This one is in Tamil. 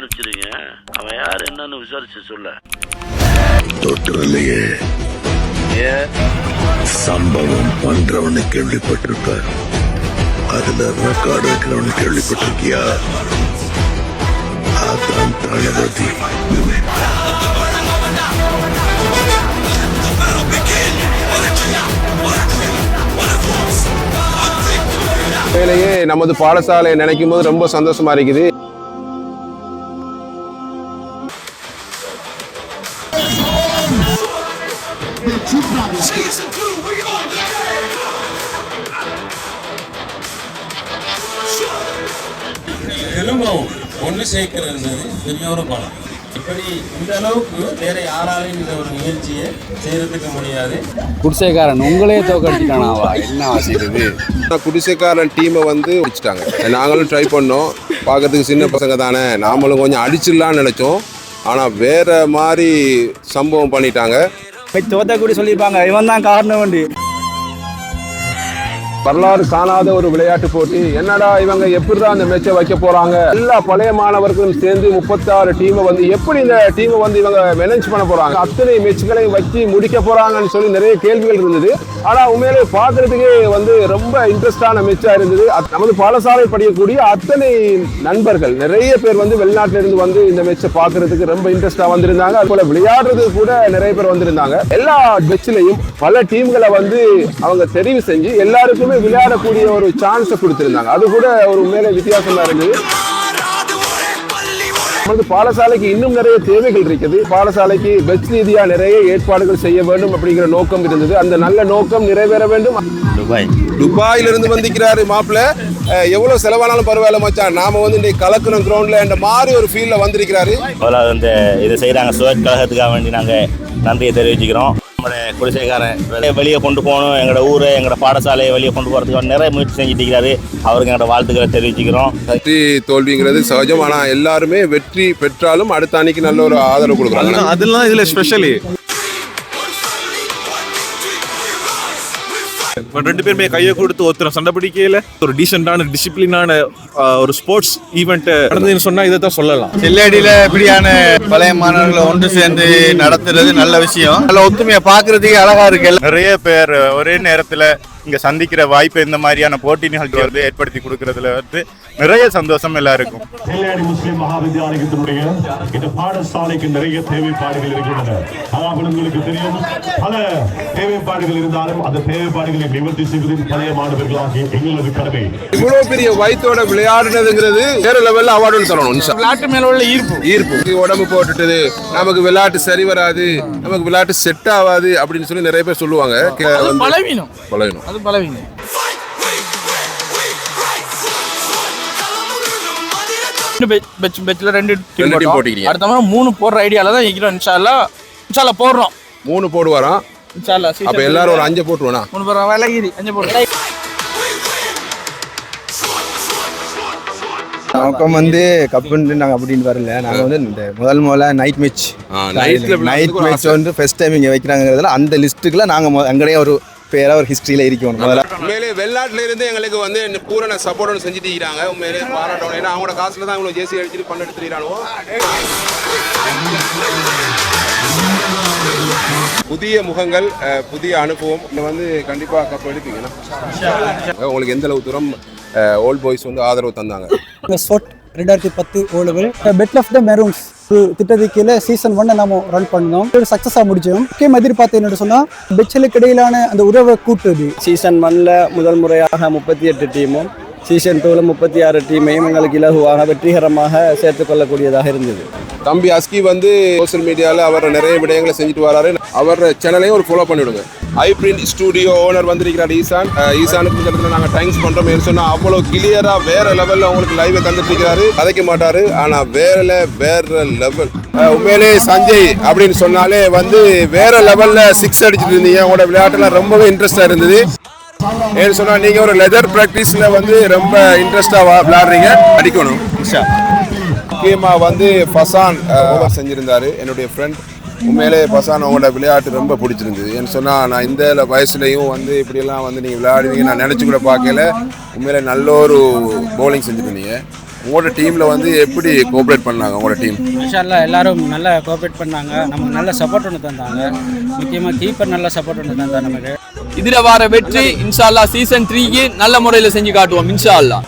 அனுப்பிச்சிருங்க. அவன் யார் என்னன்னு விசாரிச்சு சொல்ல. தொற்றுலையே சம்பவம் பண்றவனு கேள்விப்பட்டிருப்ப, அதுல ரெக்கார்டு வைக்கிறவனு கேள்விப்பட்டிருக்கியா? அதான் தளபதி. வேலையே நமது பாடசாலையை நினைக்கும் போது ரொம்ப சந்தோஷமா இருக்குது. திரும்பவும் ஒன்று சேர்க்கிறது பெரிய ஒரு பலம். இப்படி இந்த அளவுக்கு வேற யாராலையும் இந்த ஒரு நிகழ்ச்சியை செய்யறதுக்கு முடியாது. குடிசைக்காரன் உங்களே தோக்கடிச்சிட்டானாவா? என்ன செய்யுது? குடிசைக்காரன் டீமை வந்து அடிச்சிட்டாங்க. நாங்களும் ட்ரை பண்ணோம், பார்க்கறதுக்கு சின்ன பசங்க தானே, நாமளும் கொஞ்சம் அடிச்சிடலான்னு நினைச்சோம். ஆனால் வேற மாதிரி சம்பவம் பண்ணிட்டாங்க. தோத்த கூட சொல்லியிருப்பாங்க, இவன் தான் காரணம் வண்டி. வரலாறு காணாத ஒரு விளையாட்டு போட்டி. என்னடா இவங்க எப்படிதான் அந்த மேட்சை வைக்க போறாங்க? எல்லா பழைய மாணவர்களும் சேர்ந்து 36 டீமை வந்து எப்படி இந்த டீமை வந்து இவங்க மேனேஜ் பண்ண போறாங்க? அத்தனை மேட்ச்களையும் வச்சு முடிக்க போறாங்கன்னு சொல்லி நிறைய கேள்விகள் இருந்தது. ஆனா உண்மையிலே பார்க்கறதுக்கு வந்து ரொம்ப இன்ட்ரெஸ்டான மேட்சா இருந்தது. நமது பாடசாலை படிக்கக்கூடிய அத்தனை நண்பர்கள் நிறைய பேர் வந்து வெளிநாட்டில இருந்து வந்து இந்த மேட்சை பார்க்கறதுக்கு ரொம்ப இன்ட்ரெஸ்டா வந்திருந்தாங்க. அது போல விளையாடுறது கூட நிறைய பேர் வந்திருந்தாங்க. எல்லா மேட்ச்லையும் பல டீம்களை வந்து அவங்க தெரிவு செஞ்சு எல்லாருக்கும் விளையாடக்கூடிய ஒரு சான்ஸ் கொடுத்திருந்தாங்க. அது கூட ஒரு மேலே வித்தியாசமா இருந்தது. பாடசாலைக்கு இன்னும் நிறைய தேவைகள் இருக்குது. பாடசாலைக்கு பெட்ச் ரீதியா நிறைய ஏற்பாடுகள் செய்ய வேண்டும் அப்படிங்கிற நோக்கம் இருந்தது. அந்த நல்ல நோக்கம் நிறைவேற வேண்டும். துபாயில இருந்து வந்திருக்கிறாரு மாப்பிள்ள. எவ்வளவு செலவானாலும் பரவாயில்ல மச்சான், நாம வந்து இந்த கலக்குறம் கிரவுண்ட்ல இந்த மாதிரி ஒரு ஃபீல்ட்ல வந்திருக்கிறாரு. வந்து இதை செய்யறாங்க சுவேட் கழகத்துக்காக வேண்டி நாங்க நன்றியை தெரிவிச்சுக்கிறோம். நம்மளுடைய குடிசைக்காரன் வெளியே கொண்டு போகணும், எங்களோட ஊரை எங்களோட பாடசாலையை வெளியே கொண்டு போகிறதுக்கு நிறைய முயற்சி செஞ்சுட்டு இருக்கிறாரு. அவருக்கு எங்களோட வாழ்த்துக்களை தெரிவிச்சுக்கிறோம். வெற்றி தோல்விங்கிறது சகஜம். ஆனால் எல்லாருமே வெற்றி பெற்றாலும் அடுத்த அணிக்கு நல்ல ஒரு ஆதரவு கொடுக்குறாங்க. அதெல்லாம் இதுல ஸ்பெஷலி ரெண்டு பேருமே கையை கொடுத்து ஒருத்தர் சண்டை பிடிக்கல. ஒரு டீசென்டான டிசிப்ளினான ஒரு ஸ்போர்ட்ஸ் ஈவெண்ட் நடந்ததுன்னு சொன்னா இதை தான் சொல்லலாம். செல்லடியில இப்படியான பழைய மாணவர்களை ஒன்று சேர்ந்து நடத்துறது நல்ல விஷயம். நல்ல ஒத்துமையை பார்க்கறதுக்கு அழகா இருக்கு. நிறைய பேர் ஒரே நேரத்துல இங்க சந்திக்கிற வாய்ப்பு இந்த மாதிரியான போட்டி நிகழ்ச்சி வந்து ஏற்படுத்தி கொடுக்கறதுல வந்து நிறைய சந்தோஷம் எல்லாருக்கும். செல்லடி முஸ்லிம் மகாவித்யாலயத்தினுடைய இந்த பாடசாலைக்கு நிறைய தேவைப்பாடுகள் இருக்கின்றன. அதாவது உங்களுக்கு தெரியும், பல தேவைப்பாடுகள் இருந்தாலும் அந்த தேவைப்பாடுகளை நிவர்த்தி செய்வதில் பழைய மாணவர்களாக எங்களது கடமை. இவ்வளவு பெரிய வயத்தோட விளையாடுனதுங்கிறது வேற லெவல்ல அவார்டு தரணும். விளையாட்டு மேல உள்ள ஈர்ப்பு உடம்பு போட்டுட்டு நமக்கு விளையாட்டு சரி வராது, நமக்கு விளையாட்டு செட் ஆகாது அப்படின்னு சொல்லி நிறைய பேர் சொல்லுவாங்க. பலவீனம் அது பலவீனம். பெட்ச்ல 2 டீம் போட்டுக்கிறீங்க. அடுத்த முறை 3 போடுற ஐடியால தான் இருக்கிறோம். இன்ஷாஅல்லாஹ் போடுறோம். 3 போடுவாராம் இன்ஷாஅல்லாஹ். அப்ப எல்லாரும் ஒரு 5 போட்டுவானா? 3 போடுற வேலைக்கு 5 போடுறோம். நோக்கம் வந்து கப்புன்னு நாங்கள் அப்படின்னு வரல. நாங்கள் வந்து இந்த முதல்ல நைட் மேட்ச் வந்து ஃபர்ஸ்ட் டைம் இங்கே வைக்கிறாங்கிறதுல அந்த லிஸ்ட்டுக்குள்ள நாங்கள் எங்கடைய ஒரு பேராக ஒரு ஹிஸ்ட்ரியில் இருக்கணும். உண்மையிலே வெளிநாட்டில இருந்து எங்களுக்கு வந்து பூரண சப்போர்ட் செஞ்சுட்டு இருக்கிறாங்க. உண்மையிலே பாராட்டணும். ஏன்னா அவங்களோட காசுல தான் அவங்களை ஜேசி அடிச்சுட்டு பண்ண எடுத்துக்கிறானோ. புதிய முகங்கள், புதிய அனுபவம். இங்கே வந்து கண்டிப்பாக கப் எடுப்பீங்கன்னா உங்களுக்கு எந்த அளவு தூரம் ஓல்ட் பாய்ஸ் வந்து ஆதரவு தந்தாங்க? 2010 ஓலவல் பெட் ஆஃப் த மெரூன்ஸ் திட்டத்துக்கு கீழே சீசன் 1 நம்ம ரன் பண்ணோம். சக்ஸஸாக முடிச்சோம். முக்கியம் எதிர்பார்த்து என்ன சொன்னால் பெட்சலுக்கு இடையிலான அந்த உறவை கூட்டுது. சீசன் 1ல முதல் முறையாக 38 டீமும் சீசன் 2ல 36 டீமையும் எங்களுக்கு இலகுவாக வெற்றிகரமாக சேர்த்துக் கொள்ளக்கூடியதாக இருந்தது. தம்பி அஸ்கி வந்து சோசியல் மீடியாவில் அவர் நிறைய விடயங்களை செஞ்சுட்டு வராரு. அவர் சேனலையும் ஒரு ஃபாலோ பண்ணிவிடுங்க. ஐ பிரிண்ட் ஸ்டூடியோ ஓனர் வந்திருக்கிறார் ஈசானுக்கு இந்த இடத்துல நாங்கள் தேங்க்ஸ் பண்ணுறோம். சொன்னால் அவ்வளோ கிளியராக வேற லெவலில் உங்களுக்கு லைவை தந்துட்டு இருக்கிறாரு. கதைக்க மாட்டாரு, ஆனால் வேற லெவல். உண்மையிலே சஞ்சய் அப்படின்னு சொன்னாலே வந்து வேற லெவலில் 6 அடிச்சுட்டு இருந்தீங்க. உங்களோட விளையாட்டுல ரொம்பவே இன்ட்ரெஸ்டாக இருந்தது. ஏன்னு சொன்னால் நீங்கள் ஒரு லெதர் ப்ராக்டிஸில் வந்து ரொம்ப இன்ட்ரெஸ்டாக விளையாடுறீங்க. அடிக்கணும். முக்கியமாக வந்து ஃபசான் செஞ்சுருந்தாரு என்னுடைய ஃப்ரெண்ட். உண்மையிலே பசான் அவங்களோட விளையாட்டு ரொம்ப பிடிச்சிருந்தது. ஏன்னு சொன்னால் நான் இந்த வயசுலையும் வந்து இப்படியெல்லாம் வந்து நீங்கள் விளையாடுவீங்க நான் நினச்சி கூட பார்க்கல. உண்மையிலே நல்ல ஒரு பவுலிங் செஞ்சுருந்தீங்க. உங்களோட டீம்ல வந்து எப்படி கோஆபரேட் பண்ணாங்க உங்களோட டீம்? மாஷாஅல்லா எல்லாரும் நல்லா கோஆபரேட் பண்ணாங்க. நமக்கு நல்ல சப்போர்ட் ஒன்று தந்தாங்க. முக்கியமாக கீப்பர் நல்ல சப்போர்ட் ஒன்று தந்தார் நமக்கு. இதில் வர வெற்றி இன்ஷா அல்லாஹ் சீசன் 3க்கு நல்ல முறையில் செஞ்சு காட்டுவோம் இன்ஷா அல்லாஹ்.